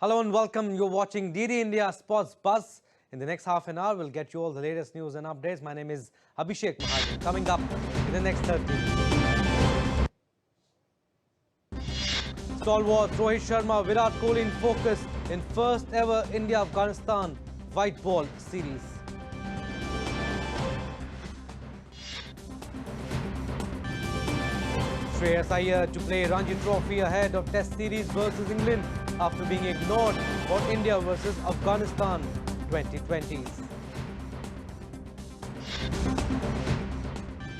Hello and welcome. You're watching DD India Sports Buzz. In the next half an hour, we'll get you all the latest news and updates. My name is Abhishek Mahajan. Coming up in the next 30 minutes. Stalwart Rohit Sharma, Virat Kohli in focus in first ever India-Afghanistan white ball series. Shreyas Iyer to play Ranji Trophy ahead of Test Series versus England after being ignored for India versus Afghanistan 2020s.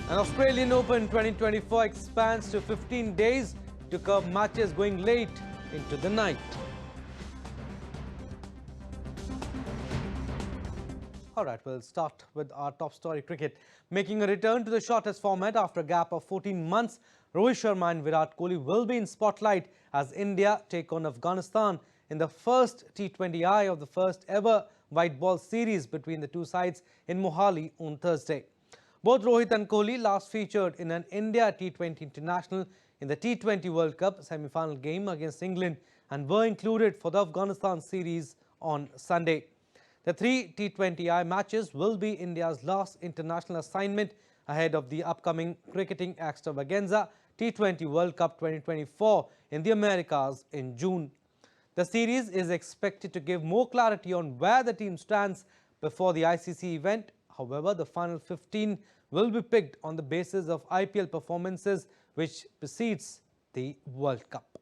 An Australian Open 2024 expands to 15 days to curb matches going late into the night. Alright, we'll start with our top story, cricket. Making a return to the shortest format after a gap of 14 months, Rohit Sharma and Virat Kohli will be in spotlight as India take on Afghanistan in the first T20I of the first ever white ball series between the two sides in Mohali on Thursday. Both Rohit and Kohli last featured in an India T20 international in the T20 World Cup semi-final game against England and were included for the Afghanistan series on Sunday. The three T20I matches will be India's last international assignment ahead of the upcoming cricketing extravaganza T20 World Cup 2024 in the Americas in June. The series is expected to give more clarity on where the team stands before the ICC event. However, the final 15 will be picked on the basis of IPL performances which precedes the World Cup.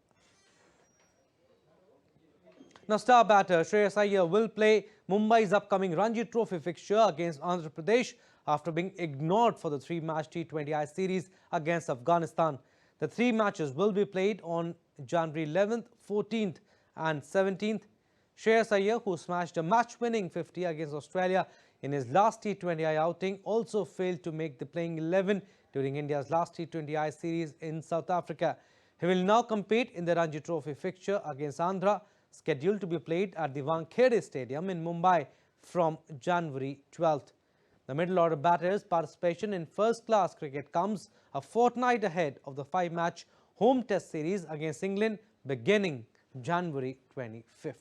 Now, star batter Shreyas Iyer will play Mumbai's upcoming Ranji Trophy fixture against Andhra Pradesh after being ignored for the three-match T20I series against Afghanistan. The three matches will be played on January 11th, 14th and 17th. Shreyas Iyer, who smashed a match-winning 50 against Australia in his last T20I outing, also failed to make the playing 11 during India's last T20I series in South Africa. He will now compete in the Ranji Trophy fixture against Andhra, scheduled to be played at the Wankhede Stadium in Mumbai from January 12th. The middle order batter's participation in first-class cricket comes a fortnight ahead of the five-match home test series against England beginning January 25th.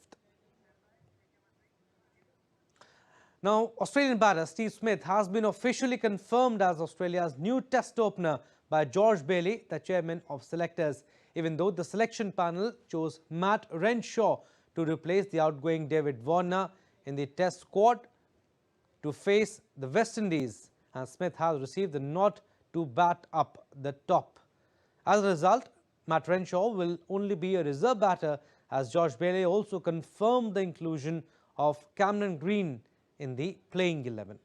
Now, Australian batter Steve Smith has been officially confirmed as Australia's new test opener by George Bailey, the chairman of selectors, even though the selection panel chose Matt Renshaw to replace the outgoing David Warner in the test squad to face the West Indies, and Smith has received the nod to bat up the top. As a result, Matt Renshaw will only be a reserve batter as George Bailey also confirmed the inclusion of Cameron Green in the playing 11.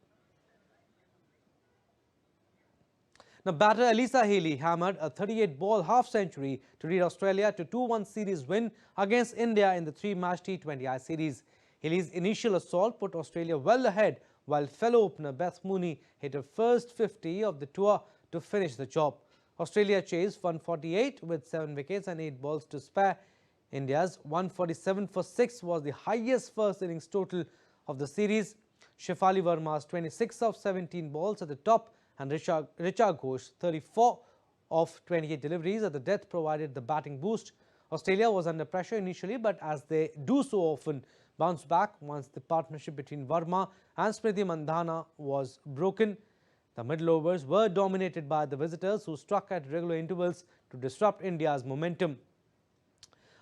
Now, batter Elisa Healy hammered a 38-ball half-century to lead Australia to 2-1 series win against India in the three-match T20I series. Healy's initial assault put Australia well ahead, while fellow opener Beth Mooney hit her first 50 of the tour to finish the job. Australia chased 148 with 7 wickets and 8 balls to spare. India's 147 for 6 was the highest first innings total of the series. Shefali Verma's 26 of 17 balls at the top and Richa Ghosh's 34 of 28 deliveries at the death provided the batting boost. Australia was under pressure initially, but as they do so often, bounced back once the partnership between Verma and Smriti Mandhana was broken. The middle overs were dominated by the visitors, who struck at regular intervals to disrupt India's momentum.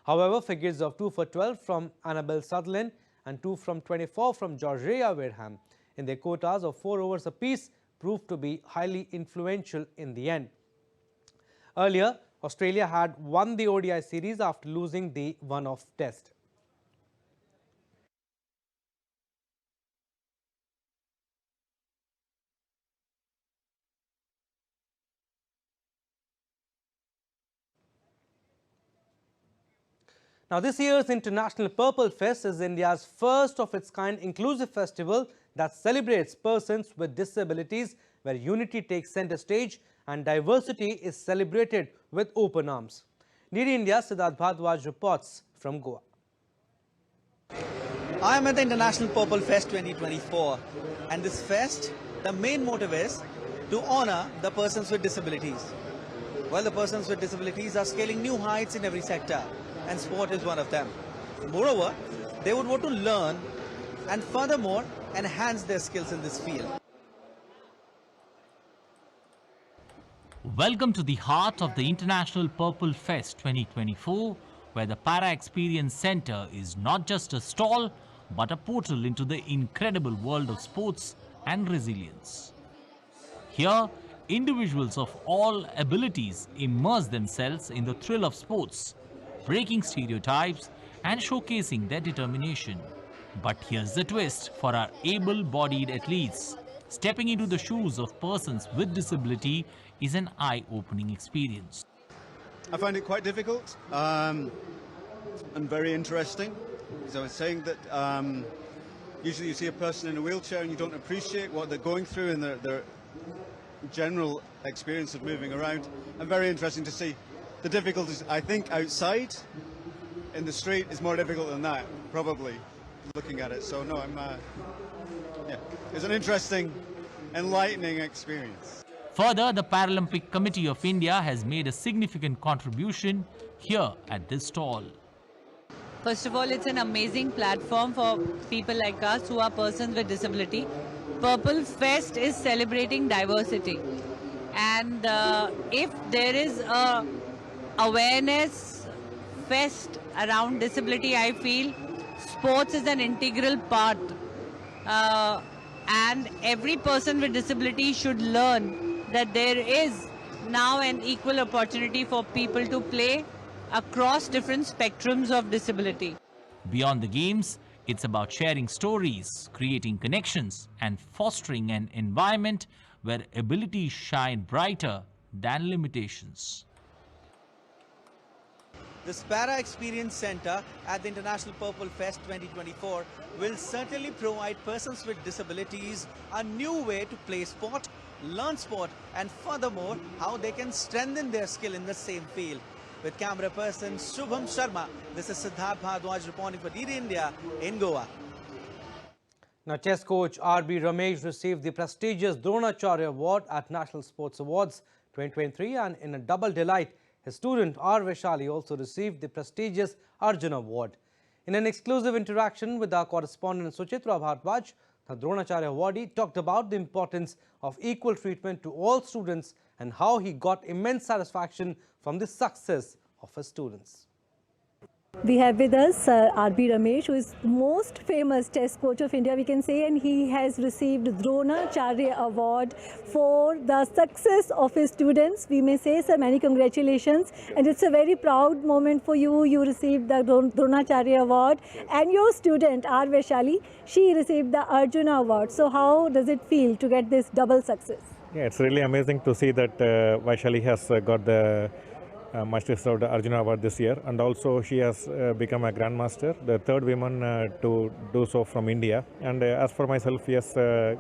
However, figures of 2 for 12 from Annabel Sutherland and 2 from 24 from Georgia Wareham in their quotas of 4 overs apiece proved to be highly influential in the end. Earlier, Australia had won the ODI series after losing the one-off test. Now, this year's International Purple Fest is India's first of its kind inclusive festival that celebrates persons with disabilities, where unity takes center stage and diversity is celebrated with open arms. DD India's Siddharth Bhardwaj reports from Goa. I am at the International Purple Fest 2024, and this fest, the main motive is to honor the persons with disabilities. Well, the persons with disabilities are scaling new heights in every sector, and sport is one of them. Moreover, they would want to learn and furthermore enhance their skills in this field. Welcome to the heart of the International Purple Fest 2024, where the Para Experience Center is not just a stall, but a portal into the incredible world of sports and resilience. Here, individuals of all abilities immerse themselves in the thrill of sports, breaking stereotypes and showcasing their determination. But here's the twist for our able-bodied athletes. Stepping into the shoes of persons with disability is an eye-opening experience. I find it quite difficult and very interesting. As I was saying that usually you see a person in a wheelchair and you don't appreciate what they're going through and their general experience of moving around. And very interesting to see the difficulties. I think outside in the street is more difficult than that, probably, looking at it. So no, yeah, it's an interesting, enlightening experience. Further, the Paralympic Committee of India has made a significant contribution here at this stall. First of all, it's an amazing platform for people like us who are persons with disability. Purple Fest is celebrating diversity. And if there is a awareness fest around disability, I feel sports is an integral part. And every person with disability should learn that there is now an equal opportunity for people to play across different spectrums of disability. Beyond the games, it's about sharing stories, creating connections, and fostering an environment where abilities shine brighter than limitations. This Para Experience Center at the International Purple Fest 2024 will certainly provide persons with disabilities a new way to play sport, learn sport, and furthermore, how they can strengthen their skill in the same field. With camera person Shubham Sharma, this is Siddharth Bhardwaj reporting for DD India in Goa. Now, chess coach R.B. Ramesh received the prestigious Dronacharya Award at National Sports Awards 2023, and in a double delight, his student R. Vaishali also received the prestigious Arjuna Award. In an exclusive interaction with our correspondent Suchitra Bhardwaj, the Dronacharya awardee talked about the importance of equal treatment to all students and how he got immense satisfaction from the success of his students. We have with us R.B. Ramesh, who is the most famous chess coach of India, we can say, and he has received Dronacharya Award for the success of his students. We may say, sir, many congratulations, and it's a very proud moment for you. You received the Dronacharya Award, and your student R. Vaishali, she received the Arjuna Award. So how does it feel to get this double success? Yeah, it's really amazing to see that Vaishali has got the much deserved Arjuna Award this year, and also she has become a grandmaster, the third woman to do so from India. And as for myself, yes,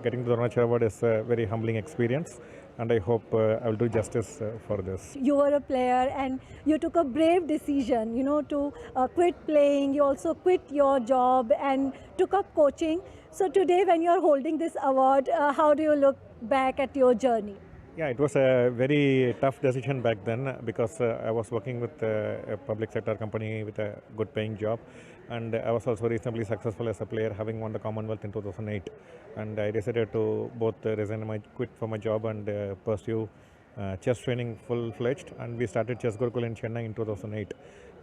getting the Dronacharya Award is a very humbling experience, and I hope I will do justice for this. You were a player and you took a brave decision, you know, to quit playing. You also quit your job and took up coaching. So today, when you are holding this award, how do you look back at your journey? Yeah, it was a very tough decision back then because I was working with a public sector company with a good paying job, and I was also reasonably successful as a player, having won the Commonwealth in 2008. And I decided to both quit for my job and pursue chess training full-fledged, and we started Chess Gurukul in Chennai in 2008.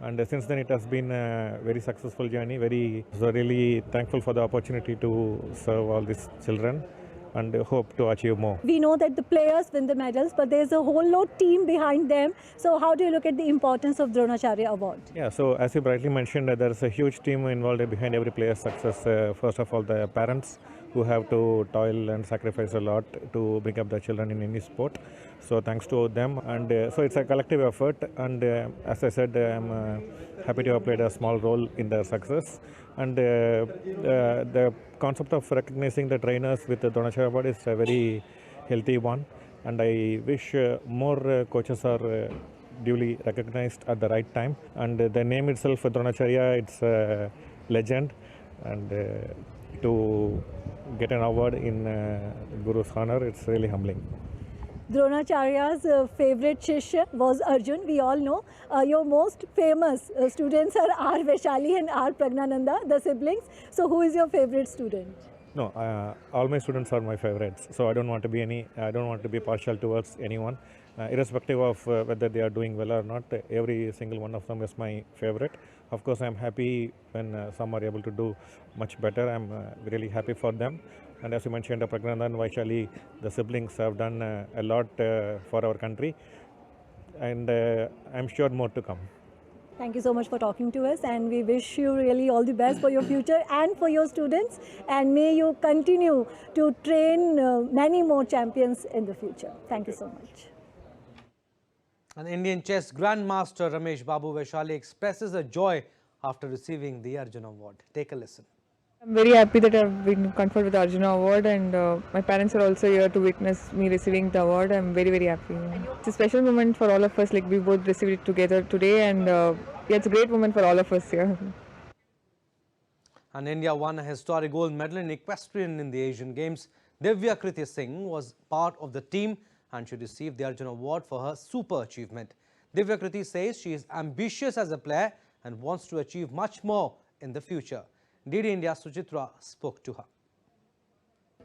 And since then it has been a very successful journey. So really thankful for the opportunity to serve all these children, and hope to achieve more. We know that the players win the medals, but there's a whole lot team behind them. So how do you look at the importance of Dronacharya Award? Yeah, so as you rightly mentioned, there's a huge team involved behind every player's success. First of all, the parents who have to toil and sacrifice a lot to bring up their children in any sport. So thanks to them, and so it's a collective effort, and as I said, I'm happy to have played a small role in their success. And the concept of recognizing the trainers with the Dronacharya Award is a very healthy one, and I wish more coaches are duly recognized at the right time. And the name itself, Dronacharya, it's a legend, and to get an award in Guru's honor, it's really humbling. Dronacharya's favorite Shishya was Arjun, we all know. Your most famous students are R. Vaishali and R. Pragnananda, the siblings. So who is your favorite student? No, all my students are my favorites. So I don't want to be partial towards anyone, irrespective of whether they are doing well or not. Every single one of them is my favorite. Of course, I'm happy when some are able to do much better. I'm really happy for them. And as you mentioned, Pragnananda and Vaishali, the siblings have done a lot for our country, and I'm sure more to come. Thank you so much for talking to us, and we wish you really all the best for your future and for your students, and may you continue to train many more champions in the future. Thank you so much. An Indian chess grandmaster Ramesh Babu Vaishali expresses a joy after receiving the Arjuna Award. Take a listen. I'm very happy that I've been conferred with the Arjuna Award, and my parents are also here to witness me receiving the award. I'm very, very happy. It's a special moment for all of us, like we both received it together today, and yeah, it's a great moment for all of us here. And India won a historic gold medal in equestrian in the Asian Games. Divya Kriti Singh was part of the team and she received the Arjuna Award for her super achievement. Divya Kriti says she is ambitious as a player and wants to achieve much more in the future. DD India Suchitra spoke to her.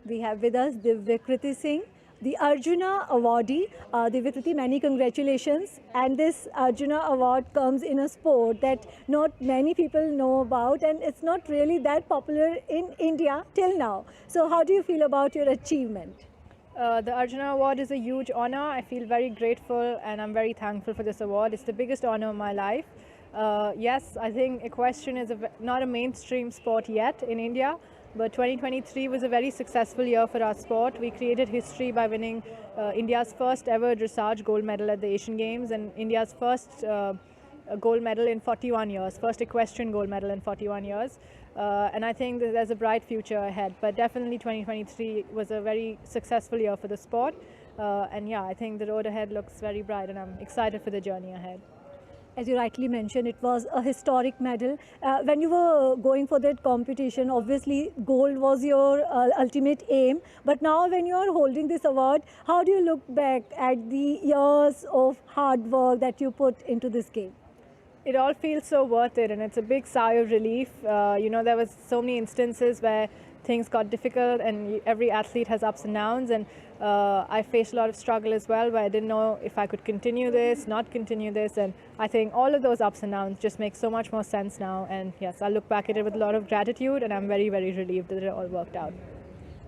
We have with us Divya Kriti Singh, the Arjuna awardee. Divya Kriti, many congratulations. And this Arjuna award comes in a sport that not many people know about, and it's not really that popular in India till now. So how do you feel about your achievement? The Arjuna Award is a huge honor. I feel very grateful and I'm very thankful for this award. It's the biggest honor of my life. Yes, I think equestrian is not a mainstream sport yet in India, but 2023 was a very successful year for our sport. We created history by winning India's first ever dressage gold medal at the Asian Games and India's first gold medal in 41 years, first equestrian gold medal in 41 years. And I think that there's a bright future ahead, but definitely 2023 was a very successful year for the sport. And yeah, I think the road ahead looks very bright and I'm excited for the journey ahead. As you rightly mentioned, it was a historic medal. When you were going for that competition, obviously gold was your ultimate aim. But now when you are holding this award, how do you look back at the years of hard work that you put into this game? It all feels so worth it and it's a big sigh of relief. You know, there was so many instances where things got difficult and every athlete has ups and downs, and I faced a lot of struggle as well where I didn't know if I could continue this, not continue this, and I think all of those ups and downs just make so much more sense now, and yes, I look back at it with a lot of gratitude and I'm very, very relieved that it all worked out.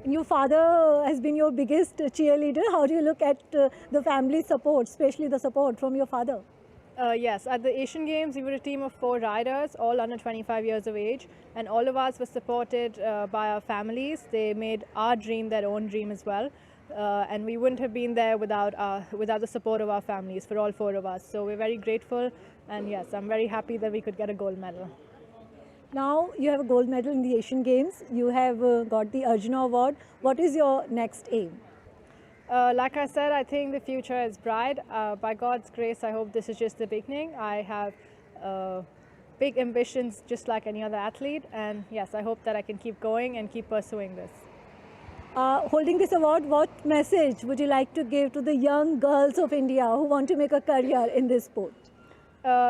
Your father has been your biggest cheerleader. How do you look at the family support, especially the support from your father? Yes, at the Asian Games, we were a team of 4 riders, all under 25 years of age, and all of us were supported by our families. They made our dream their own dream as well, and we wouldn't have been there without the support of our families for all 4 of us. So we're very grateful, and yes, I'm very happy that we could get a gold medal. Now you have a gold medal in the Asian Games. You have got the Arjuna Award. What is your next aim? Like I said, I think the future is bright. By God's grace, I hope this is just the beginning. I have big ambitions just like any other athlete, and yes, I hope that I can keep going and keep pursuing this. Holding this award, what message would you like to give to the young girls of India who want to make a career in this sport?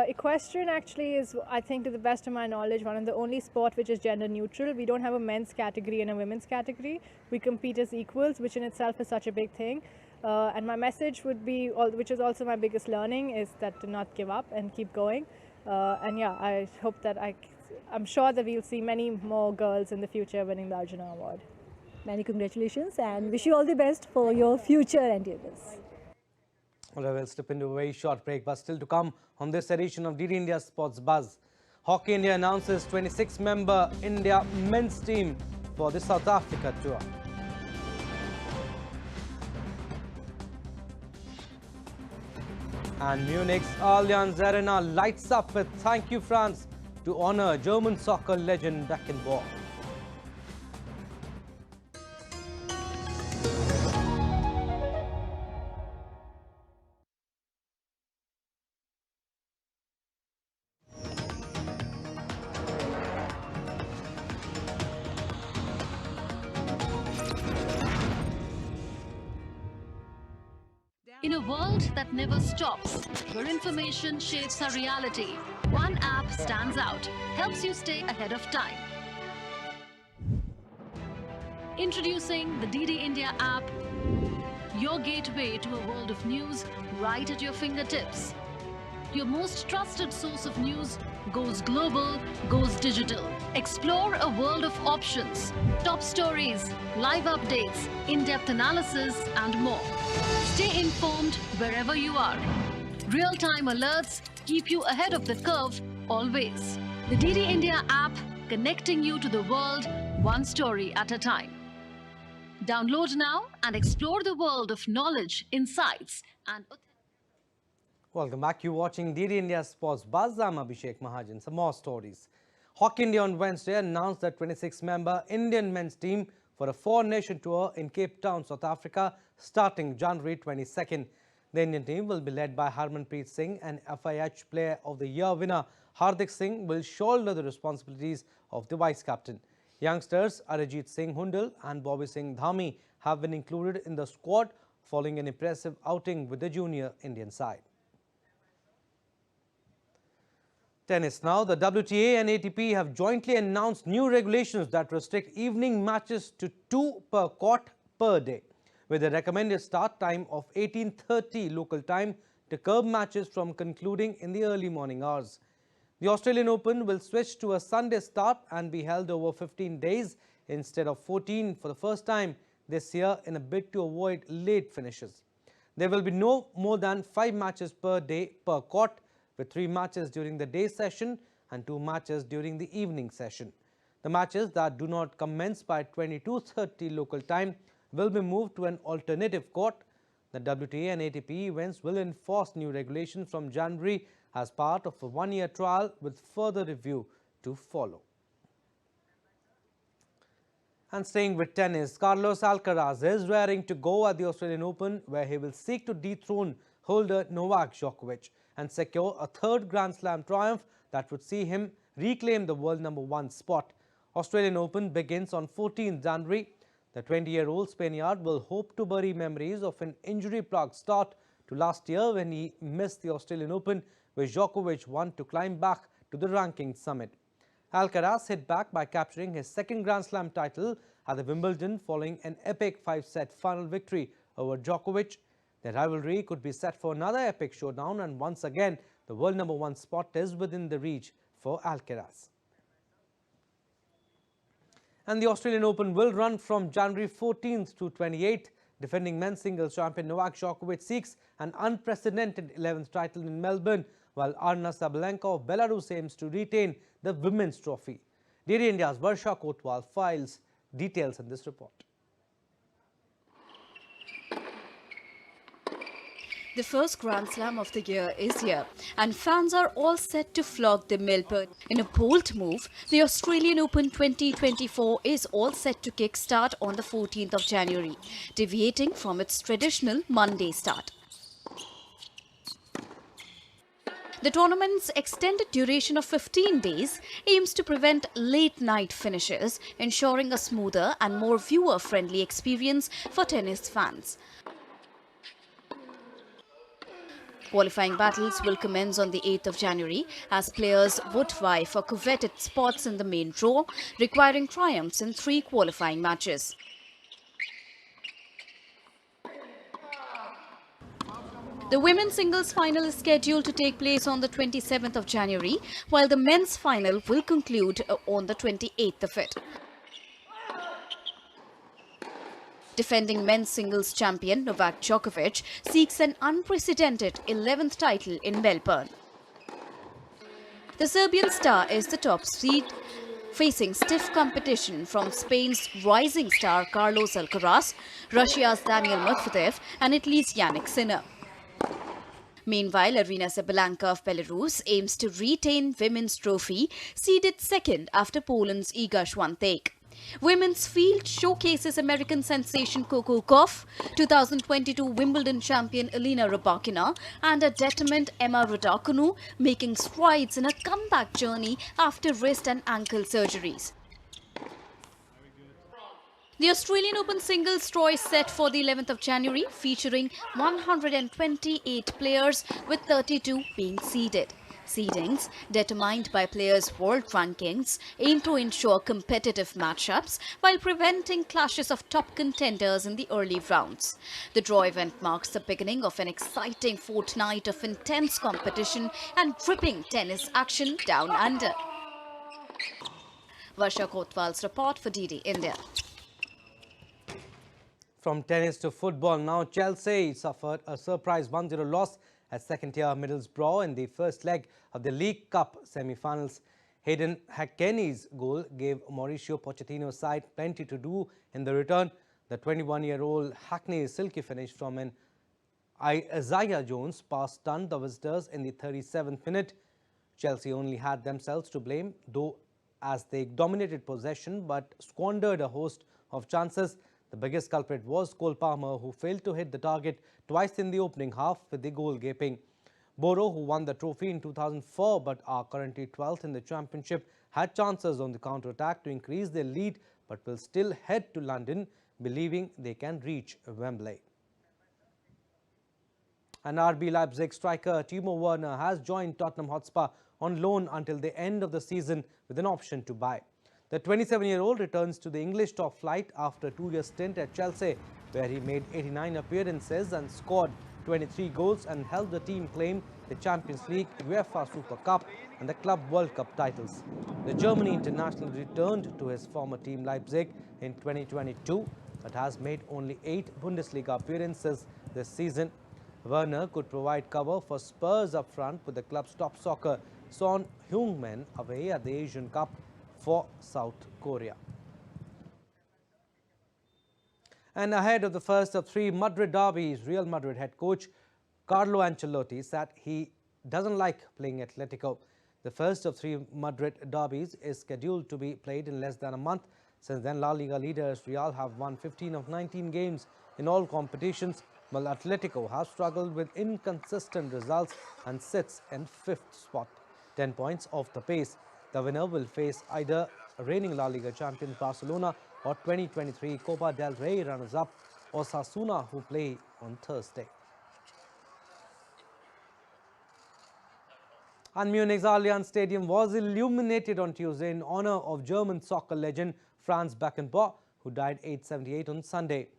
Equestrian actually is, I think to the best of my knowledge, one of the only sport which is gender neutral. We don't have a men's category and a women's category. We compete as equals, which in itself is such a big thing. And my message would be, which is also my biggest learning, is that to not give up and keep going. And yeah, I hope that I'm sure that we'll see many more girls in the future winning the Arjuna Award. Many congratulations and wish you all the best for your future endeavors. Well, we'll step into a very short break, but still to come on this edition of DD India Sports Buzz. Hockey India announces 26-member India men's team for the South Africa tour. And Munich's Allianz Arena lights up with "Thank You France" to honor German soccer legend Beckenbauer. In a world that never stops, where information shapes our reality, one app stands out, helps you stay ahead of time. Introducing the DD India app, your gateway to a world of news right at your fingertips. Your most trusted source of news goes global, goes digital. Explore a world of options, top stories, live updates, in-depth analysis, and more. Stay informed wherever you are. Real-time alerts keep you ahead of the curve always. The DD India app, connecting you to the world, one story at a time. Download now and explore the world of knowledge, insights, and Welcome back. You're watching DD India Sports Buzz. I'm Abhishek Mahajan. Some more stories. Hockey India on Wednesday announced the 26-member Indian men's team for a four-nation tour in Cape Town, South Africa, starting January 22nd. The Indian team will be led by Harmanpreet Singh, and FIH Player of the Year winner Hardik Singh will shoulder the responsibilities of the vice-captain. Youngsters Arijit Singh Hundal and Bobby Singh Dhami have been included in the squad following an impressive outing with the junior Indian side. Tennis now. The WTA and ATP have jointly announced new regulations that restrict evening matches to 2 per court per day, with a recommended start time of 18:30 local time to curb matches from concluding in the early morning hours. The Australian Open will switch to a Sunday start and be held over 15 days instead of 14 for the first time this year in a bid to avoid late finishes. There will be no more than 5 matches per day per court, with 3 matches during the day session and 2 matches during the evening session. The matches that do not commence by 22:30 local time will be moved to an alternative court. The WTA and ATP events will enforce new regulations from January as part of a one-year trial, with further review to follow. And staying with tennis, Carlos Alcaraz is raring to go at the Australian Open, where he will seek to dethrone holder Novak Djokovic and secure a third Grand Slam triumph that would see him reclaim the world #1 spot. Australian Open begins on 14th January. The 20-year-old Spaniard will hope to bury memories of an injury-plagued start to last year when he missed the Australian Open, which Djokovic won to climb back to the ranking summit. Alcaraz hit back by capturing his second Grand Slam title at the Wimbledon following an epic 5-set final victory over Djokovic. The rivalry could be set for another epic showdown, and once again, the world #1 spot is within the reach for Alcaraz. And the Australian Open will run from January 14th to 28th. Defending men's singles champion Novak Djokovic seeks an unprecedented 11th title in Melbourne, while Arna Sabalenka of Belarus aims to retain the women's trophy. DD India's Varsha Kotwal files details in this report. The first Grand Slam of the year is here, and fans are all set to flock the Melbourne. In a bold move, the Australian Open 2024 is all set to kick-start on the 14th of January, deviating from its traditional Monday start. The tournament's extended duration of 15 days aims to prevent late-night finishes, ensuring a smoother and more viewer-friendly experience for tennis fans. Qualifying battles will commence on the 8th of January as players would vie for coveted spots in the main draw, requiring triumphs in 3 qualifying matches. The women's singles final is scheduled to take place on the 27th of January, while the men's final will conclude on the 28th of it. Defending men's singles champion Novak Djokovic seeks an unprecedented 11th title in Melbourne. The Serbian star is the top seed, facing stiff competition from Spain's rising star Carlos Alcaraz, Russia's Daniil Medvedev and Italy's Yannick Sinner. Meanwhile, Aryna Sabalenka of Belarus aims to retain women's trophy, seeded second after Poland's Iga Świątek. Women's field showcases American sensation Coco Gauff, 2022 Wimbledon champion Elena Rybakina and a determined Emma Raducanu making strides in a comeback journey after wrist and ankle surgeries. The Australian Open singles draw is set for the 11th of January, featuring 128 players with 32 being seeded. Seedings, determined by players' world rankings, aim to ensure competitive matchups while preventing clashes of top contenders in the early rounds. The draw event marks the beginning of an exciting fortnight of intense competition and dripping tennis action down under. Varsha Kotwal's report for DD India. From tennis to football, now Chelsea suffered a surprise 1-0 loss at second-tier Middlesbrough in the first leg of the League Cup semi-finals. Hayden Hackney's goal gave Mauricio Pochettino's side plenty to do in the return. The 21-year-old Hackney's silky finish from an Isaiah Jones pass stunned the visitors in the 37th minute. Chelsea only had themselves to blame, though, as they dominated possession but squandered a host of chances. The biggest culprit was Cole Palmer, who failed to hit the target twice in the opening half with the goal gaping. Boro, who won the trophy in 2004 but are currently 12th in the championship, had chances on the counter-attack to increase their lead but will still head to London, believing they can reach Wembley. And RB Leipzig striker Timo Werner has joined Tottenham Hotspur on loan until the end of the season with an option to buy. The 27-year-old returns to the English top flight after a 2-year stint at Chelsea, where he made 89 appearances and scored 23 goals and helped the team claim the Champions League, UEFA Super Cup and the Club World Cup titles. The Germany international returned to his former team Leipzig in 2022 but has made only 8 Bundesliga appearances this season. Werner could provide cover for Spurs up front with the club's top scorer Son Heung-min away at the Asian Cup for South Korea. And ahead of the first of 3 Madrid derbies, Real Madrid head coach Carlo Ancelotti said he doesn't like playing Atletico. The first of 3 Madrid derbies is scheduled to be played in less than a month. Since then, La Liga leaders Real have won 15 of 19 games in all competitions, while Atletico has struggled with inconsistent results and sits in 5th spot, 10 points off the pace. The winner will face either reigning La Liga champions Barcelona or 2023 Copa del Rey runners-up Osasuna, who play on Thursday. And Munich's Allianz Stadium was illuminated on Tuesday in honor of German soccer legend Franz Beckenbauer, who died aged 78 on Sunday.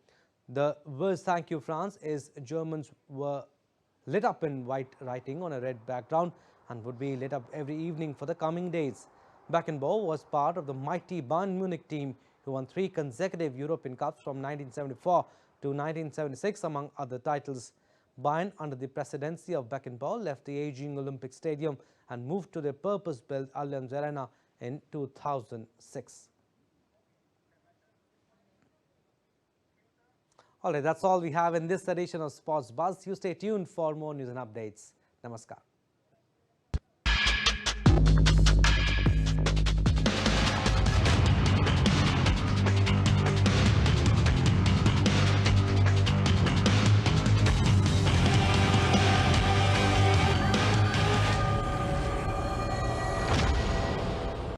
The words "Thank you, France" is Germans were lit up in white writing on a red background and would be lit up every evening for the coming days. Beckenbauer was part of the mighty Bayern Munich team who won 3 consecutive European Cups from 1974 to 1976, among other titles. Bayern, under the presidency of Beckenbauer, left the aging Olympic Stadium and moved to the purpose-built Allianz Arena in 2006. All right, that's all we have in this edition of Sports Buzz. You stay tuned for more news and updates. Namaskar.